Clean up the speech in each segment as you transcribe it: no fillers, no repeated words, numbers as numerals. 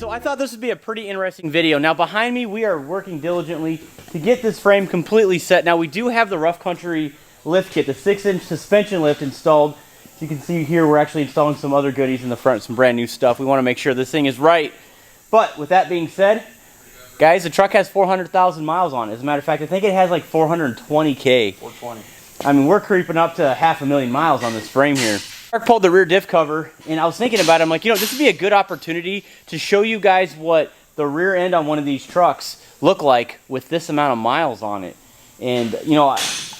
So I thought this would be a pretty interesting video. Now behind me, we are working diligently to get this frame completely set. Now we do have the Rough Country lift kit, the 6-inch suspension lift installed. As you can see here, we're actually installing some other goodies in the front, some brand new stuff. We want to make sure this thing is right. But with that being said, guys, the truck has 400,000 miles on it. As a matter of fact, I think it has like 420K. 420. I mean, we're creeping up to 500,000 miles on this frame here. Mark pulled the rear diff cover, and I was thinking about it. I'm like, you know, this would be a good opportunity to show you guys what the rear end on one of these trucks look like with this amount of miles on it. And, you know,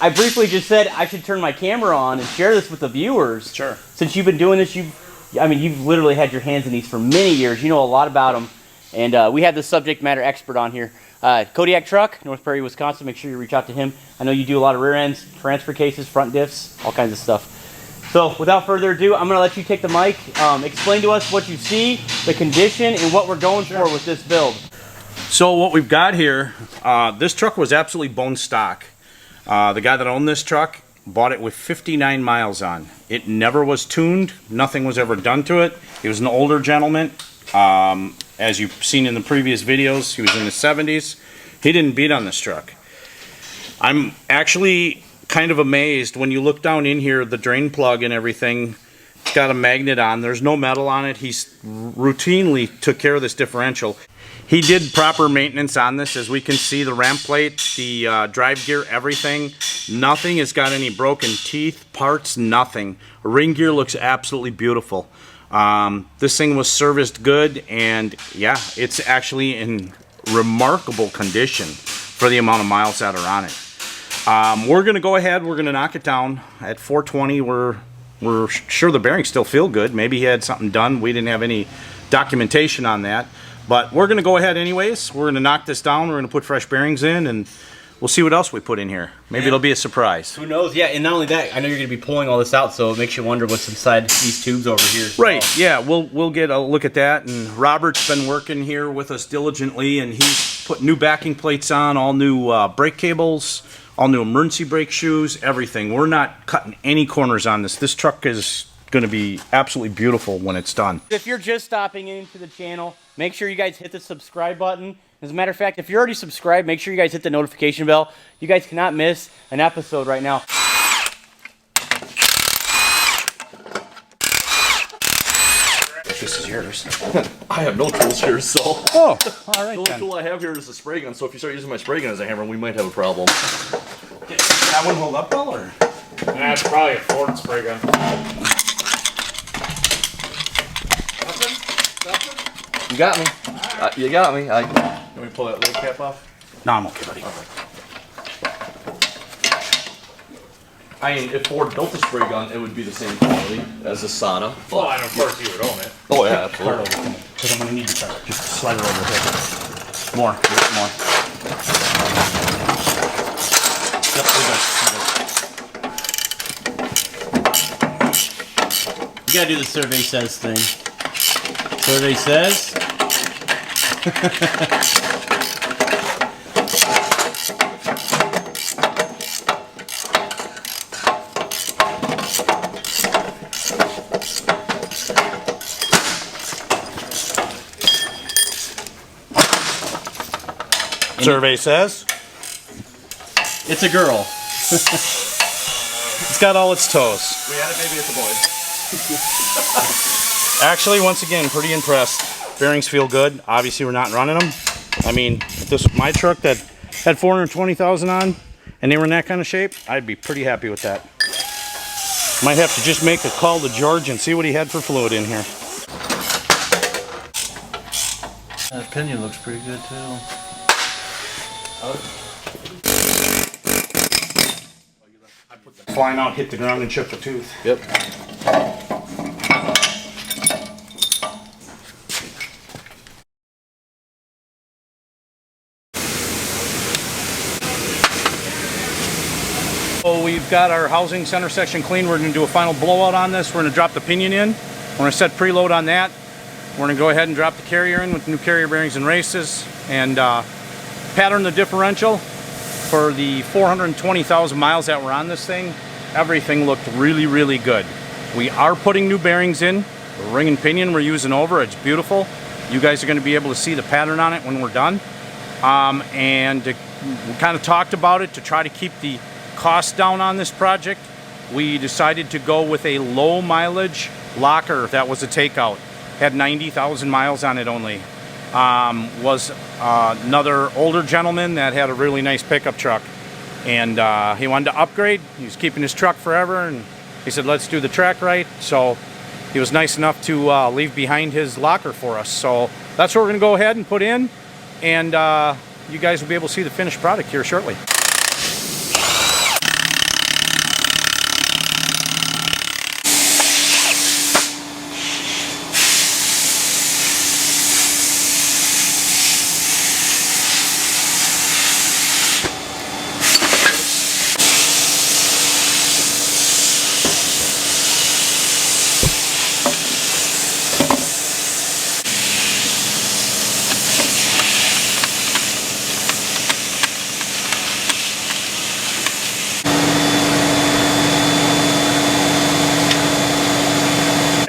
I briefly just said I should turn my camera on and share this with the viewers. Sure. Since you've been doing this, you've literally had your hands in these for many years. You know a lot about them. And we have the subject matter expert on here. Kodiak Truck, North Prairie, Wisconsin. Make sure you reach out to him. I know you do a lot of rear ends, transfer cases, front diffs, all kinds of stuff. So without further ado, I'm going to let you take the mic. Explain to us what you see, the condition, and what we're going for with this build. So what we've got here, this truck was absolutely bone stock. The guy that owned this truck bought it with 59 miles on. It never was tuned. Nothing was ever done to it. He was an older gentleman. As you've seen in the previous videos, he was in his 70s. He didn't beat on this truck. I'm actually kind of amazed when you look down in here, the drain plug and everything, it's got a magnet on. There's no metal on it. He's routinely took care of this differential. He did proper maintenance on this. As we can see, the ramp plate, the drive gear, everything. Nothing has got any broken teeth, parts, nothing. Ring gear looks absolutely beautiful. This thing was serviced good, and yeah, it's actually in remarkable condition for the amount of miles that are on it. We're going to go ahead, we're going to knock it down at 420. We're sure the bearings still feel good. Maybe he had something done. We didn't have any documentation on that. But we're going to go ahead anyways. We're going to knock this down. We're going to put fresh bearings in, and we'll see what else we put in here. Maybe it'll be a surprise. Who knows? Yeah, and not only that, I know you're going to be pulling all this out, so it makes you wonder what's inside these tubes over here. Right, yeah, we'll get a look at that. And Robert's been working here with us diligently, and he's put new backing plates on, all new brake cables, all new emergency brake shoes, everything. We're not cutting any corners on this. This truck is going to be absolutely beautiful when it's done. If you're just stopping into the channel, make sure you guys hit the subscribe button. As a matter of fact, if you're already subscribed, make sure you guys hit the notification bell. You guys cannot miss an episode right now. This is yours. I have no tools here, so. Oh, all right. The only tool I have here is a spray gun, so if you start using my spray gun as a hammer, we might have a problem. That one hold up well, or? That's probably a Ford spray gun. You got me. You got me. Let me pull that lid cap off. No, I'm okay, buddy. I mean, if Ford built a spray gun, it would be the same quality as a Sana. Well, and of course you would own it. Oh yeah, absolutely. Because I'm going to need to start. Just slide it over here. More. More. Yep, we're good. You gotta do the survey says thing. Survey says. Survey says. It's a girl. It's got all its toes. We had it, maybe it's a boy. Actually, once again, pretty impressed. Bearings feel good. Obviously, we're not running them. I mean, if this was my truck that had 420,000 on and they were in that kind of shape, I'd be pretty happy with that. Might have to just make a call to George and see what he had for fluid in here. That pinion looks pretty good too. Flying out, hit the ground, and chip the tooth. Yep. So we've got our housing center section clean. We're going to do a final blowout on this. We're going to drop the pinion in. We're going to set preload on that. We're going to go ahead and drop the carrier in with new carrier bearings and races, and pattern the differential. For the 420,000 miles that were on this thing, everything looked really, really good. We are putting new bearings in. The ring and pinion we're using over, it's beautiful. You guys are going to be able to see the pattern on it when we're done. We kind of talked about it to try to keep the cost down on this project. We decided to go with a low mileage locker that was a takeout. Had 90,000 miles on it only. Was another older gentleman that had a really nice pickup truck, and he wanted to upgrade. He was keeping his truck forever, and he said, let's do the track right. So he was nice enough to leave behind his locker for us. So that's what we're going to go ahead and put in, and you guys will be able to see the finished product here shortly.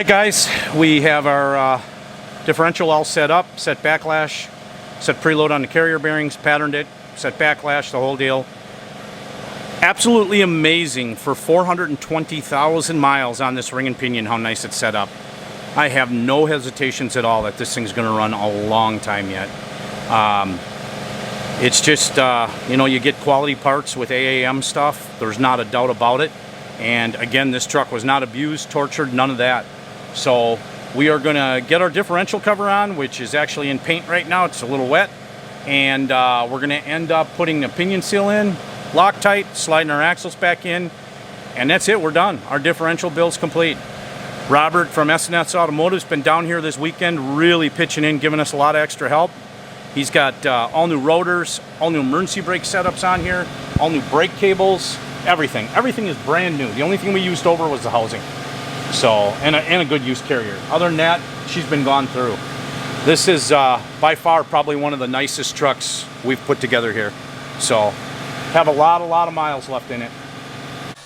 Guys, we have our differential all set up, set backlash, set preload on the carrier bearings, patterned it, set backlash, the whole deal. Absolutely amazing for 420,000 miles on this ring and pinion, how nice it's set up. I have no hesitations at all that this thing's going to run a long time yet. It's just, you know, you get quality parts with AAM stuff. There's not a doubt about it. And again, this truck was not abused, tortured, none of that. So we are going to get our differential cover on, which is actually in paint right now. It's a little wet. And we're going to end up putting the pinion seal in, Loctite, sliding our axles back in. And that's it. We're done. Our differential build's complete. Robert from S&S Automotive has been down here this weekend, really pitching in, giving us a lot of extra help. He's got all new rotors, all new emergency brake setups on here, all new brake cables, everything. Everything is brand new. The only thing we used over was the housing. So, and a good used carrier. Other than that, she's been gone through. This is by far probably one of the nicest trucks we've put together here. So, have a lot of miles left in it.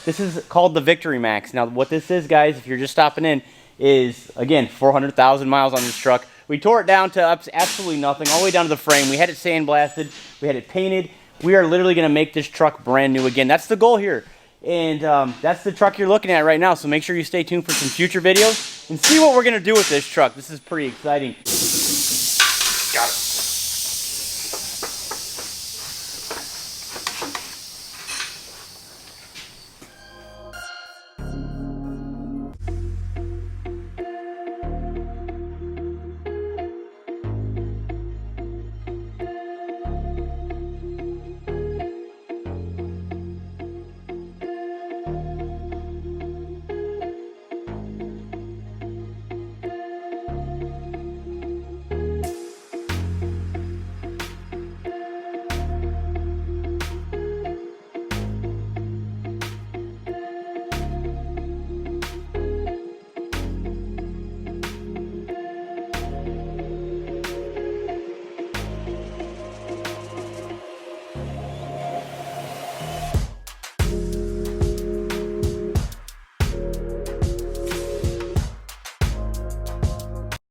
This is called the Victory Max. Now, what this is, guys, if you're just stopping in, is, again, 400,000 miles on this truck. We tore it down to absolutely nothing, all the way down to the frame. We had it sandblasted. We had it painted. We are literally going to make this truck brand new again. That's the goal here. And that's the truck you're looking at right now. So make sure you stay tuned for some future videos and see what we're going to do with this truck. This is pretty exciting. Got it.